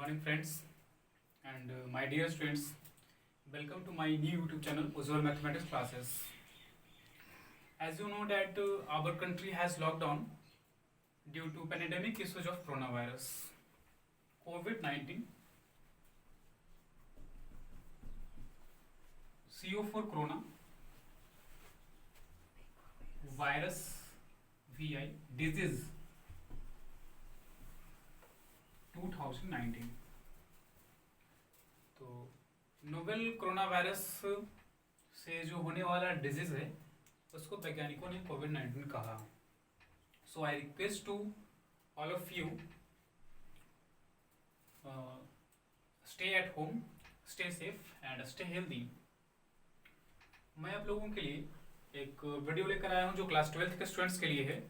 morning, friends, and my dear students. Welcome to my new YouTube channel, Ujjwal Mathematics Classes. As you know that our country has locked down due to pandemic issues of coronavirus, COVID-19, CO for corona, virus, VI, disease 2019. तो novel corona virus से जो होने वाला disease है उसको वैज्ञानिकों ने कोविड-19 कहा. So I request to all of you stay at home, stay safe and stay healthy. मैं आप लोगों के लिए एक वीडियो लेकर आया हूँ जो क्लास 12th के स्टूडेंट्स के लिए है.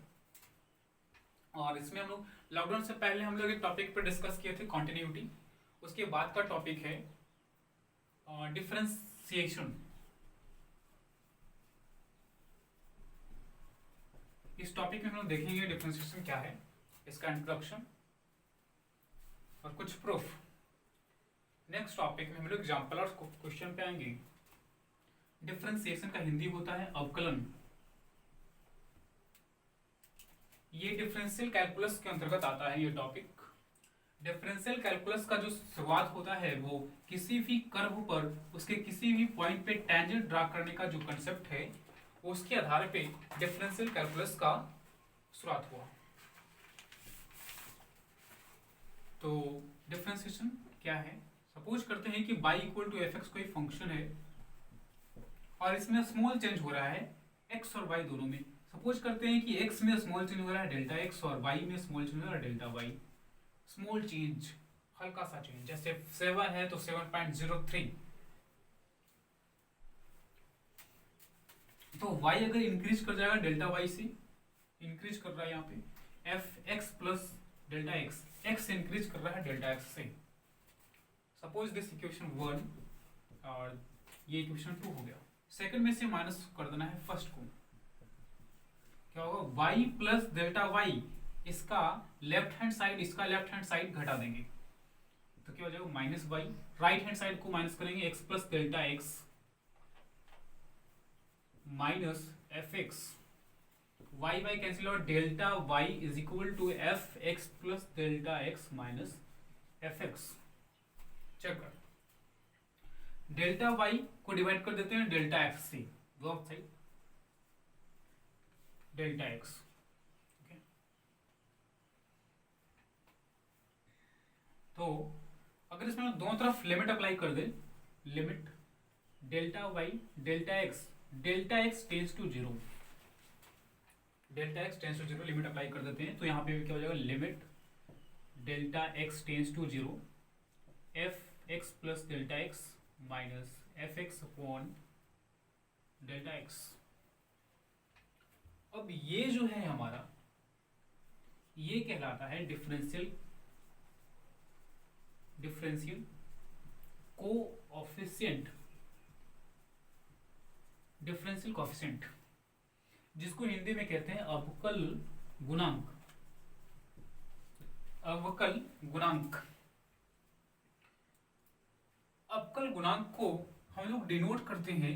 और इसमें हम लोग लॉकडाउन से पहले हम लोग एक टॉपिक पर डिस्कस किए थे, कॉन्टिन्यूटी. उसके बाद का टॉपिक है डिफरेंशिएशन. इस टॉपिक में हम लोग देखेंगे डिफरेंशिएशन क्या है, इसका इंट्रोडक्शन और कुछ प्रूफ. नेक्स्ट टॉपिक में हम लोग एग्जांपल और क्वेश्चन पे आएंगे. डिफरेंशिएशन का हिंदी होता है अवकलन. ये डिफरेंशियल कैलकुलस के अंतर्गत आता है. ये टॉपिक डिफरेंशियल कैलकुलस का जो शुरुआत होता है वो किसी भी कर्व पर उसके किसी भी पॉइंट पे टेंजेंट ड्रा करने का जो कंसेप्ट है उसके आधार पे डिफरेंशियल कैलकुलस का शुरुआत हुआ. तो डिफरेंशिएशन क्या है? सपोज करते हैं कि y equal to f x कोई फंक्शन है और इसमें स्मॉल चेंज हो रहा है x और y दोनों में. सपोज करते हैं कि x में स्मॉल चेंज हो रहा है डेल्टा x और y में स्मॉल चेंज हो रहा है डेल्टा y. स्मॉल चेंज, हल्का सा चेंज, जैसे 7 है तो 7.03. तो y अगर इंक्रीज कर जाएगा डेल्टा y से, इंक्रीज कर रहा है यहाँ पे F x plus delta x, x increase कर रहा है डेल्टा एक्स से. सपोज दिस इक्वेशन 1 और ये इक्वेशन 2 हो गया. सेकंड में से माइनस कर देना है फर्स्ट को. क्या होगा? y प्लस डेल्टा y, इसका लेफ्ट हैंड साइड इसका लेफ्ट हैंड साइड घटा देंगे तो क्या हो जाएगा? Minus y. Right hand side को माइनस करेंगे x plus delta x minus f x. Y by cancel और delta y is equal to f x plus delta x minus f x. Check कर, डेल्टा y को divide कर देते हैं delta x से, दो साइड डेल्टा x. तो अगर इसमें हम दोनों तरफ लिमिट अप्लाई कर दे, limit delta y delta x tends to zero, delta x tends to zero limit apply कर देते हैं तो यहाँ पे क्या हो जाएगा? Limit delta x tends to zero f x plus delta x minus f x upon delta x. अब ये जो है हमारा, ये कहलाता है डिफरेंशियल कोऑफिशिएंट, डिफरेंशियल कोएफिशिएंट, जिसको हिंदी में कहते हैं अवकल गुणांक. अवकल गुणांक. अवकल गुणांक को हम लोग डिनोट करते हैं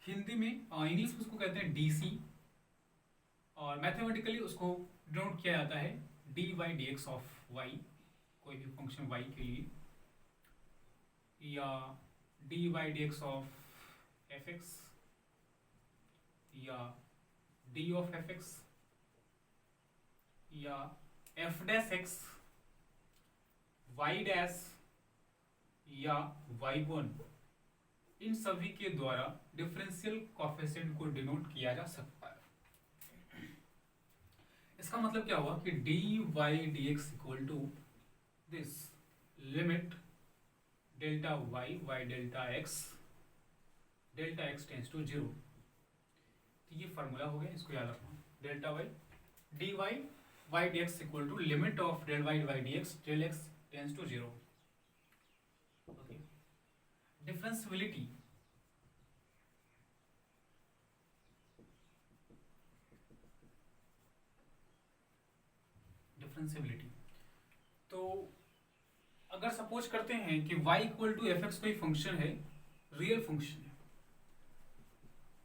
हिंदी में, इंग्लिश में उसको कहते हैं डीसी, और मैथमेटिकली उसको डिनोट किया जाता है d y d x of y, कोई भी फंक्शन y के लिए, या d y d x of f x, या डी ऑफ एफ एक्स, या f dash x, y dash, या वाई वन. इन सभी के द्वारा डिफरेंशियल कोएफिशिएंट को डिनोट किया जा सकता है. इसका मतलब क्या हुआ कि d y d x equal to this limit delta y delta x tends to zero. तो ये फॉर्मूला हो गया, इसको याद रखना. Delta y dy y dx equal to limit of del y dx del x tends to zero. Okay. Differentiability. Differentiability तो अगर suppose करते हैं कि y equal to f x कोई फंक्शन है, रियल फंक्शन है,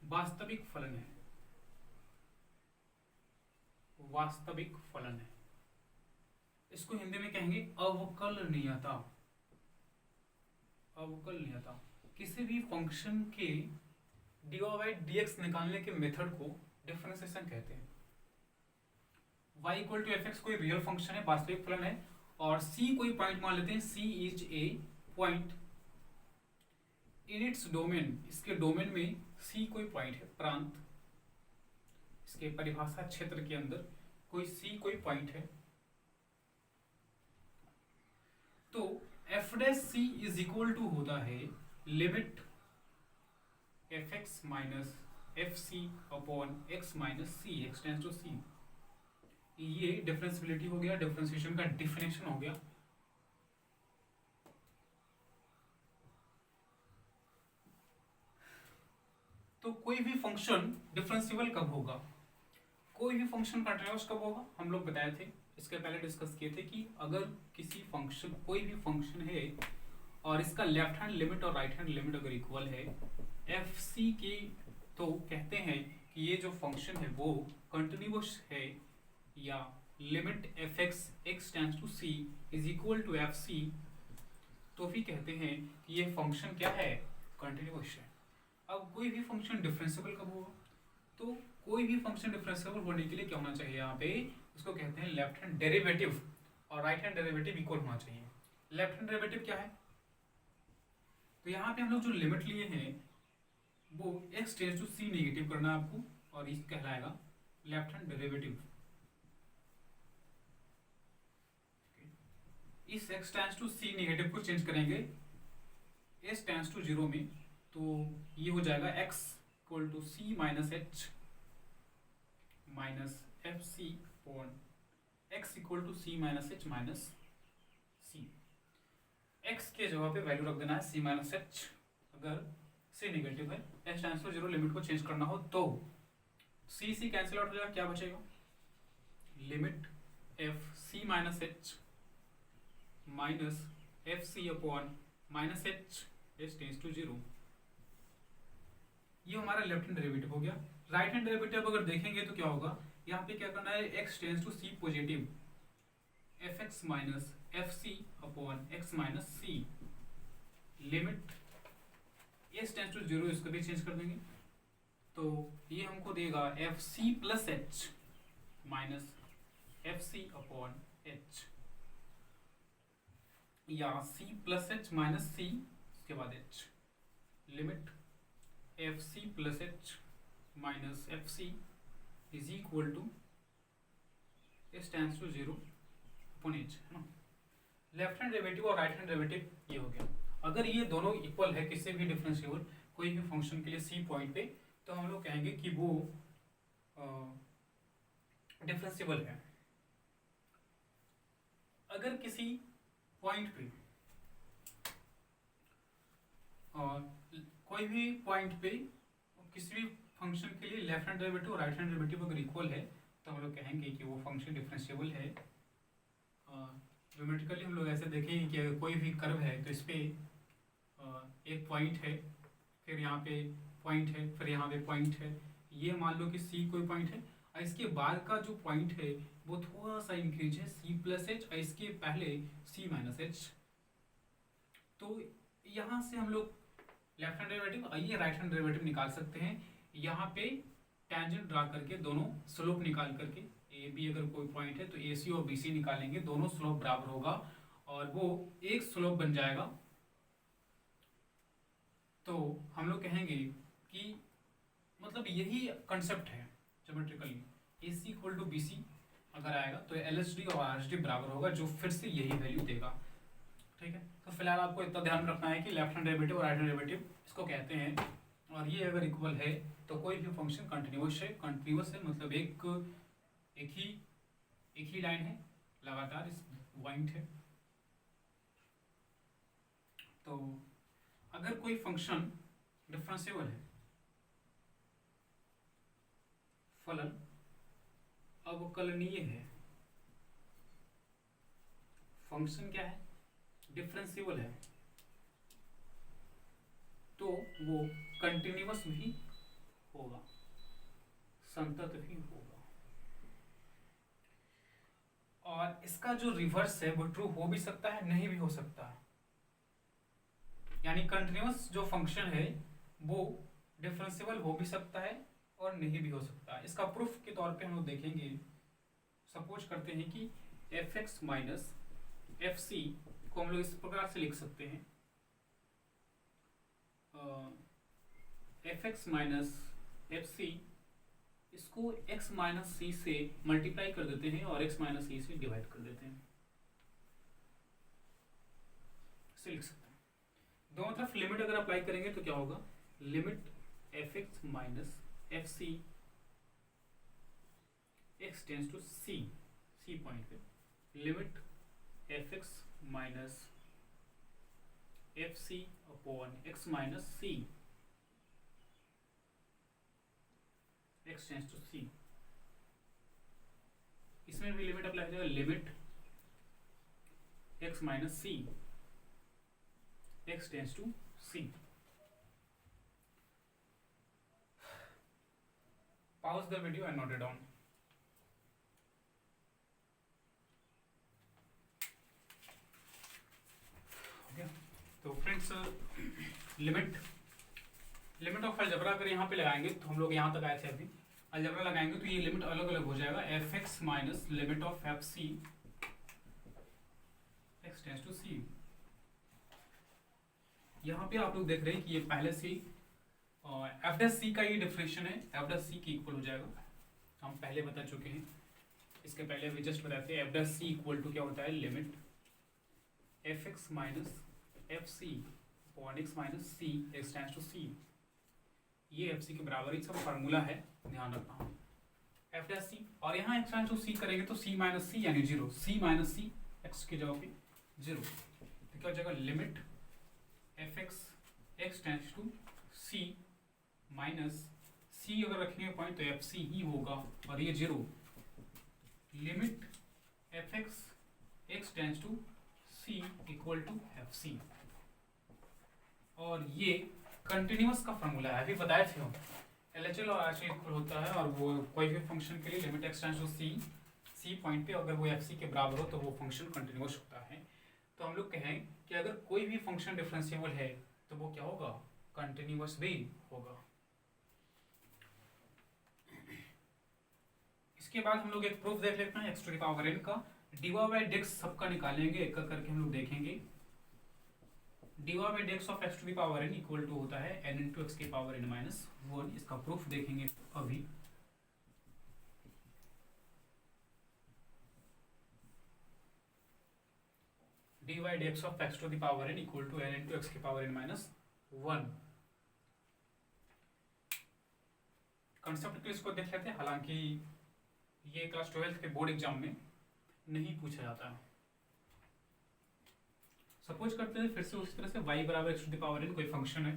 वास्तविक फलन है, वास्तविक फलन है, इसको हिंदी में कहेंगे अवकलनीयता। अवकलनीयता किसी भी फंक्शन के dy/dx निकालने के मेथड को डिफरेंशिएशन कहते हैं। y equal to f x कोई रियल फंक्शन है, वास्तविक फलन है, और c कोई पॉइंट मान लेते हैं, c is a point in its domain, इसके डोमेन में c कोई पॉइंट है, प्रांत, इसके परिभाषा क्षेत्र के अंदर कोई c कोई पॉइंट है, तो f dash c is equal to होता है limit f x minus f c upon x minus c, x tends to c. ये डिफरेंशियबिलिटी हो गया, डिफरेंशिएशन का डिफिनेशन हो गया। तो कोई भी फंक्शन डिफरेंशिएबल कब होगा, कोई भी फंक्शन कंटीन्यूअस कब होगा, हम लोग बताए थे, इसके पहले डिस्कस किए थे कि अगर किसी फंक्शन, कोई भी फंक्शन है और इसका लेफ्ट हैंड लिमिट और राइट हैंड लिमिट अगर इक्वल है एफ सी की, तो कहते हैं कि ये जो फंक्शन है वो कंटिन्यूअस है, या limit f x x tends to c is equal to f c, तो भी कहते हैं कि ये फंक्शन क्या है, कंटिन्यूअस है। अब कोई भी फंक्शन डिफरेंशिएबल कब होगा, तो कोई भी फंक्शन डिफरेंशिएबल होने के लिए क्या होना चाहिए, यहाँ पे उसको कहते हैं लेफ्ट हैंड डेरिवेटिव और राइट हैंड डेरिवेटिव इक्वल होना चाहिए। लेफ्ट हैंड डेरिवेटिव क्या है, तो यहाँ पे हम लोग जो लिमिट लिए हैं वो x tends to c negative करना है आपको, और इस कहलाएगा लेफ्ट हैंड डेरिवेटिव। इस x tends to c negative को चेंज करेंगे s टेंस टू 0 में, तो ये हो जाएगा x equal to c minus h minus f c upon x equal to c minus h minus c. X के जगह पे वैल्यू रख देना है सी माइनस एच, अगर सी नेगेटिव है, एच टेंस टू 0 लिमिट को चेंज करना हो तो सी सी कैंसिल आउट हो जाएगा, क्या बचेगा, limit f c minus h minus f c upon minus h h tends to 0। ये हमारा लेफ्ट हैंड डेरिवेटिव हो गया। राइट हैंड डेरिवेटिव अगर देखेंगे तो क्या होगा, यहाँ पे क्या करना है, x tends to c positive, f x minus f c upon x minus c, limit s tends to 0, इसको भी चेंज कर देंगे, तो ये हमको देगा f c plus h minus f c upon h, या c plus h minus c, उसके बाद h, limit f c plus h minus f c is equal to s tends to 0 upon h, है ना। Left hand derivative और right hand derivative ये हो गया। अगर ये दोनों इक्वल है किसी भी डिफरेंशिएबल कोई भी फंक्शन के लिए सी पॉइंट पे, तो हम लोग कहेंगे कि वो डिफरेंशिएबल है। अगर किसी पॉइंट पे कोई भी पॉइंट पे किसी भी फंक्शन के लिए लेफ्ट हैंड डेरिवेटिव और राइट हैंड डेरिवेटिव अगर इक्वल है, तो हम लोग कहेंगे कि वो फंक्शन डिफरेंशिएबल है। ज्योमेट्रिकली हम लोग ऐसे देखेंगे कि अगर कोई भी कर्व है तो इस पे एक पॉइंट है, फिर यहाँ पे पॉइंट है, फिर यहाँ पे पॉइंट है, ये मान लो कि सी कोई पॉइंट है, और इसके बाद का जो पॉइंट है वो थोड़ा सा इंक्रीज है सी प्लस एच, और इसके पहले सी माइनस एच। तो यहाँ से हम लोग लेफ्ट हैंड डेरिवेटिव, आइए राइट हैंड डेरिवेटिव निकाल सकते हैं। यहाँ पे टेंजेंट ड्रा करके दोनों स्लोप निकाल करके, ए बी अगर कोई पॉइंट है तो ए सी और बी सी निकालेंगे, दोनों स्लोप बराबर होगा और वो एक स्लोप बन जाएगा। तो हम लोग कहेंगे कि मतलब यही कंसेप्ट है geometrically, A C equal to B C अगर आएगा तो एल एच डी और आर एच डी बराबर होगा, जो फिर से यही वैल्यू देगा। ठीक है, तो फिलहाल आपको इतना ध्यान रखना है कि लेफ्ट हैंड डेरिवेटिव और राइट हैंड डेरिवेटिव इसको कहते हैं, और ये अगर इक्वल है तो कोई भी फंक्शन कंटिन्यूअस है। कंटिन्यूअस है मतलब एक ही लाइन है, लगातार इस पॉइंट है। तो अगर कोई फंक्शन डिफरेंशिएबल है, फलन अवकलनीय है, फंक्शन क्या है डिफरेंशिएबल है तो वो कंटिन्यूअस भी होगा, संतत भी होगा। और इसका जो रिवर्स है वो ट्रू हो भी सकता है, नहीं भी हो सकता है। यानी कंटिन्यूअस जो फंक्शन है वो डिफरेंशिएबल हो भी सकता है और नहीं भी हो सकता है। इसका प्रूफ के तौर पे हम लोग देखेंगे। सपोज करते हैं कि f x minus f c को हम लोग इस प्रकार से लिख सकते हैं, f x minus f c, इसको x माइनस सी से मल्टीप्लाई कर देते हैं और x माइनस सी से डिवाइड कर देते हैं, इसे लिख सकते हैं। दोनों तरफ लिमिट अगर अप्लाई करेंगे तो क्या होगा, limit f x minus f c x tends to c, c point पे, limit f x minus f c upon x minus c x tends to c. इसमें भी लिमिट अप्लाई हो जाएगा, limit x minus c x tends to c. Pause the video and note it down. Okay. तो friends limit of algebra अगर यहाँ पे लगाएंगे तो हम लोग यहाँ तक आए थे, अभी अलजेब्रा लगाएंगे तो ये लिमिट अलग अलग हो जाएगा, f x minus limit of f c x tends to c. यहाँ पे आप लोग देख रहे हैं कि ये पहले से एफ डैश सी का ये डिफरेंशिएशन है, एफ डैश सी के इक्वल हो जाएगा, हम पहले बता चुके हैं। इसके पहले अभी जस्ट बताते हैं f dash c equal to क्या होता है, limit f x minus f c upon x minus c x tends to c. ये एफ सी के बराबर ही सब फार्मूला है, ध्यान रखना एफ डैश सी। और यहाँ एक्स टेंस टू सी करेंगे तो सी माइनस सी यानी zero, c minus c x की जगह पे जीरो, तो क्या हो जाएगा, limit f x x tends to c minus c अगर रखेंगे पॉइंट तो एफ सी ही होगा और ये zero, limit f x x tends to c equal to f c. और ये कंटिन्यूअस का फॉर्मूला है, अभी बताए थे हम, एलएचएल और आरएचएल इक्वल होता है और वो कोई भी फंक्शन के लिए limit x tends to c point पे अगर वो एफ सी के बराबर हो तो वो फंक्शन कंटिन्यूअस होता है। तो हम लोग कहें कि अगर कोई भी फंक्शन डिफरेंशिएबल है तो वो क्या होगा, कंटिन्यूअस भी होगा। इसके बाद हम लोग एक प्रूफ देख लेते हैं x to the power n का, डीवा बाई डेक्स सबका निकालेंगे, एक एक करके हम लोग देखेंगे। D y by d x of x to the power n equal to होता है n इंटू एक्स की पावर n माइनस 1। इसका प्रूफ देखेंगे अभी। D by d x of x to the power n equal to n into x की power n minus 1। Concept के इसको देख लेते हैं, हालांकि ये क्लास 12 के बोर्ड एग्जाम में नहीं पूछा जाता है। सपोज करते हैं फिर से उसी तरह से y बराबर x to the power n कोई फंक्शन है,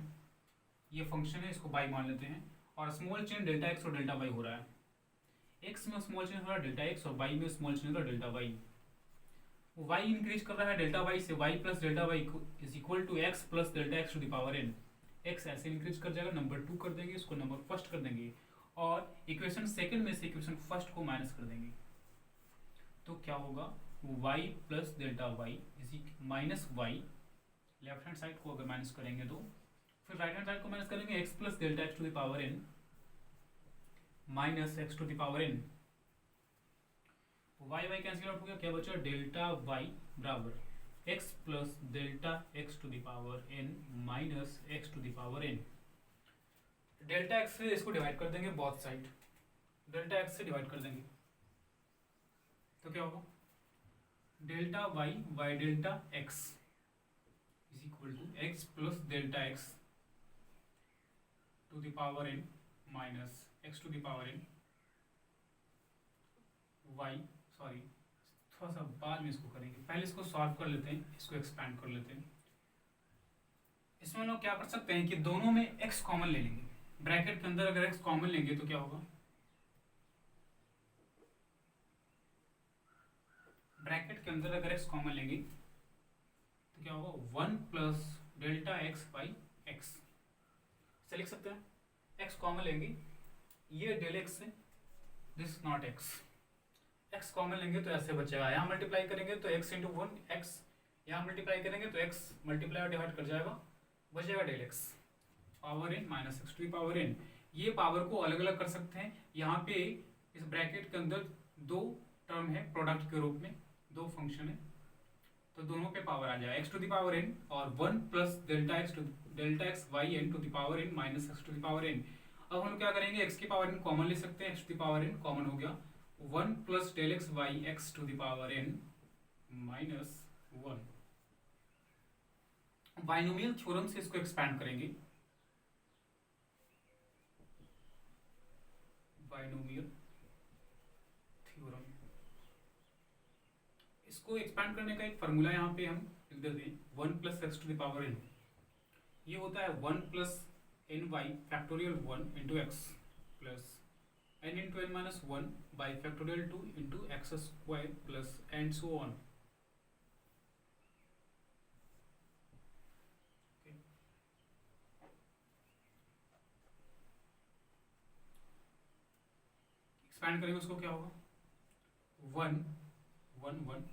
ये फंक्शन है, इसको y मान लेते हैं और स्मॉल चेन डेल्टा x और डेल्टा y हो रहा है। x में स्मॉल चेन हो रहा है डेल्टा x और y में स्मॉल चेन हो रहा है डेल्टा y। y इंक्रीज कर रहा है डेल्टा y से, y plus delta y is equal to x plus delta x to the power n। x ऐसे इंक्रीज कर जाएगा, नंबर 2 कर देंगे, इसको नंबर फर्स्ट कर देंगे और इक्वेशन सेकंड में से इक्वेशन फर्स्ट को माइनस कर देंगे, तो क्या होगा, y plus delta y is minus y। Left hand side को अगर माइनस करेंगे तो फिर राइट हैंड साइड को माइनस करेंगे, x plus delta x to the power n minus x to the power n। y cancel out हो गया, क्या बचा, डेल्टा y बराबर x plus delta x to the power n minus x to the power n। Delta x से इसको divide कर देंगे, both side delta x से डिवाइड कर देंगे तो क्या होगा, delta y by delta x is equal to x plus delta x to the power n minus x to the power n y, sorry थोड़ा सा बाद में इसको करेंगे, पहले इसको सॉल्व कर लेते हैं, इसको एक्सपैंड कर लेते हैं। इसमें हम लोग क्या कर सकते हैं कि दोनों में x कॉमन ले लेंगे, ब्रैकेट के अंदर अगर x कॉमन लेंगे तो क्या होगा, ब्रैकेट के अंदर अगर x कॉमन लेंगे तो क्या होगा 1 plus delta x by x से लिख सकते हैं। एक्स कॉमन लेंगे, ये डेल एक्स है, this not x, x common लेंगे तो ऐसे बचेगा, यहाँ मल्टीप्लाई करेंगे तो एक्स इंटू वन एक्स, यहाँ मल्टीप्लाई करेंगे तो एक्स मल्टीप्लाई और डिवाइड कर जाएगा, बचेगा del x power n minus x to the power n. ये पावर को अलग अलग कर सकते हैं, यहाँ पे इस ब्रैकेट के अंदर दो टर्म है प्रोडक्ट के रूप में, दो फंक्शन है, तो दोनों पे पावर आ जाएगा x to the power n और 1 plus delta x y n to the power n minus x to the power n. अब हम क्या करेंगे, एक्स की पावर एन कॉमन ले सकते हैं, x to the power n common हो गया, 1 plus del x y x to the power n minus 1। Binomial theorem से इसको एक्सपैंड करेंगे, बाइनोमियल थ्योरम, इसको एक्सपैंड करने का एक फॉर्मूला यहाँ पे हम लिख देते हैं, 1 plus x to the power n, ये होता है 1 plus n y factorial 1 into x plus n into n minus 1 by factorial 2 into x square plus and so on. Expand करेंगे उसको क्या होगा, 1 1 1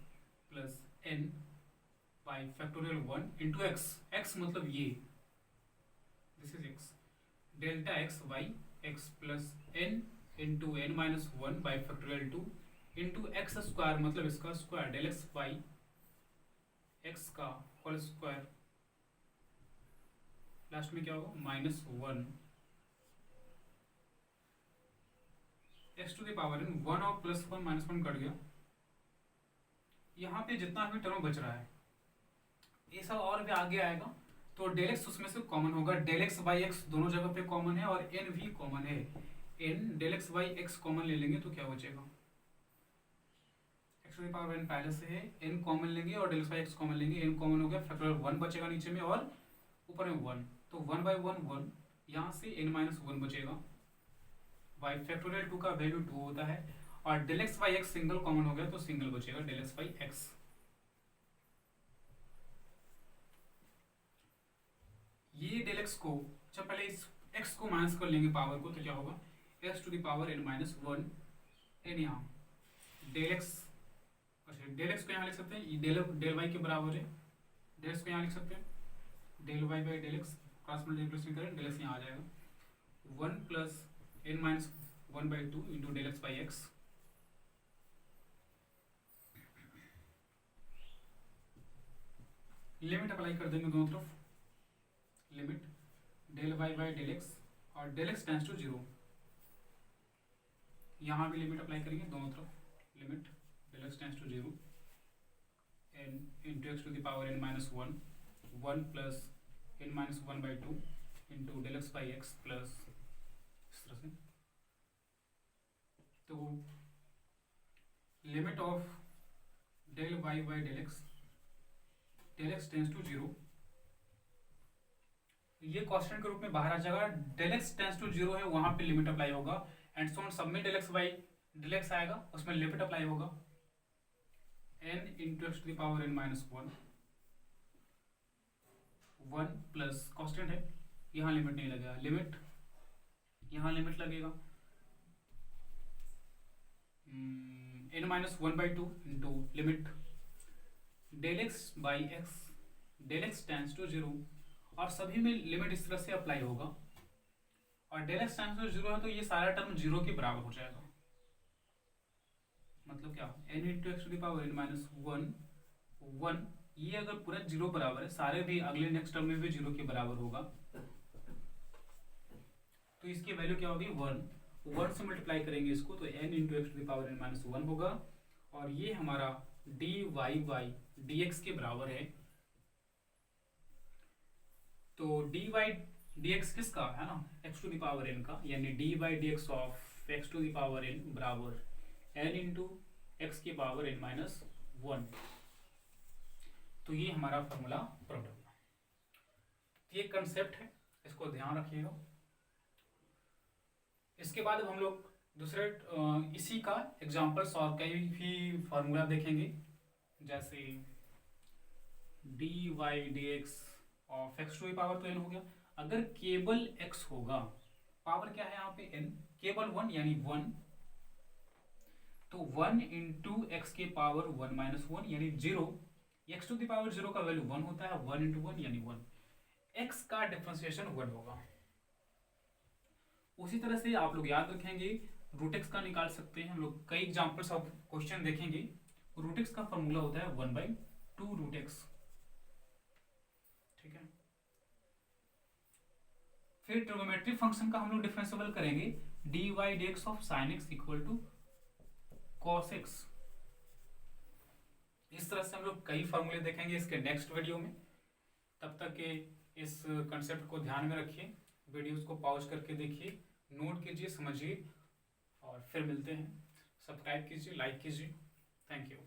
plus n by factorial 1 into x, x मतलब ये, this is x, delta x y x plus n into n minus 1 by factorial 2 into x square मतलब इसका square, del x y x का whole square, last में क्या होगा minus 1 x to the power n, 1 और plus 1 minus 1 cut गया, यहाँ पे जितना भी टर्म बच रहा है ये सब और भी आगे आएगा, तो डेल एक्स उसमें से कॉमन होगा, डेल एक्स बाई एक्स दोनों जगह पे कॉमन है और एन भी कॉमन है, n del x by x common ले लेंगे तो क्या बचेगा, x to the power n पहले से है, एन कॉमन लेंगे और del x by x common लेंगे, एन कॉमन हो गया, फैक्टोरियल 1 बचेगा नीचे में और ऊपर में 1, तो 1 बाई 1 1, यहाँ से एन माइनस 1 बचेगा, बाई फैक्टोरियल 2 का वैल्यू 2 होता है और del x by x single common हो गया तो सिंगल बचेगा डेल एक्स बाई एक्स। ये डेल एक्स को जब पहले इस एक्स को माइनस कर लेंगे पावर को तो क्या होगा, x to the power n minus 1 n, यहाँ डेल एक्स, अच्छा डेल एक्स को यहाँ लिख सकते हैं, डेल वाई के बराबर है, डेल एक्स को यहाँ लिख सकते हैं, del y by del x, cross multiplication करें डेल एक्स यहाँ आ जाएगा, 1 plus n minus 1 by 2 into del x by x, limit apply कर देंगे दोनों तरफ, limit del y by del x और डेल एक्स टेंस टू 0, यहाँ भी लिमिट अप्लाई करेंगे दोनों तरफ, limit del x tends to 0 n into x to the power n minus 1 1 plus n minus 1 by 2 into del x by x plus इस तरह से, तो limit of del y by del x tends to 0, ये constant के रूप में बाहर आ जाएगा, डेल एक्स टेंस टू 0 है वहां पे लिमिट अप्लाई होगा, एंड सो ऑन सब में del x by del x आएगा उसमें लिमिट अप्लाई होगा, n into x to the power n minus 1 plus constant है, यहाँ लिमिट नहीं लगेगा, लिमिट यहाँ लिमिट लगेगा n minus 1 by 2 into limit del x by x del x tends to 0, और सभी में लिमिट इस तरह से अप्लाई होगा, और डेल एक्स टेंस टू 0 है तो ये सारा टर्म 0 के बराबर हो जाएगा, मतलब क्या n into x to the power n minus 1 ये अगर पूरा 0 बराबर है, सारे भी अगले नेक्स्ट टर्म में भी 0 के बराबर होगा, तो इसकी वैल्यू क्या होगी 1 से मल्टीप्लाई करेंगे इसको तो n into x to the power n minus 1 होगा, और ये हमारा d y by d x के बराबर है, तो डी वाई डी एक्स किसका है ना, x to the power n का, यानी d by d x of x to the power n बराबर n इंटू एक्स की पावर n माइनस 1, तो ये हमारा फॉर्मूला प्रूव होगा। ये कंसेप्ट है, इसको ध्यान रखिएगा। इसके बाद हम लोग दूसरे इसी का एग्जाम्पल्स और कई भी फार्मूला देखेंगे, जैसे d y d x of x to the power, तो एन हो गया। अगर केवल एक्स होगा, पावर क्या है यहाँ पे एन, केवल वन यानी वन, तो वन इंटू एक्स के पावर वन माइनस वन यानी zero. X to the power zero का वैल्यू वन होता है, वन इंटू वन यानी वन। एक्स का डिफरेंशिएशन वन होगा। उसी तरह से आप लोग याद रखेंगे, रूट एक्स का निकाल सकते हैं हम लोग, कई एग्जाम्पल्स ऑफ क्वेश्चन देखेंगे। रूट एक्स का फॉर्मूला होता है one by two root x, ठीक है। फिर ट्रिग्नोमेट्रिक फंक्शन का हम लोग डिफरेंशिएबल करेंगे, d y d x of sine x equal to cos x. इस तरह से हम लोग कई फॉर्मूले देखेंगे इसके नेक्स्ट वीडियो में। तब तक के इस कंसेप्ट को ध्यान में रखिए, वीडियोस को पॉज करके देखिए, नोट कीजिए, समझिए, और फिर मिलते हैं। सब्सक्राइब कीजिए, लाइक कीजिए। Thank you.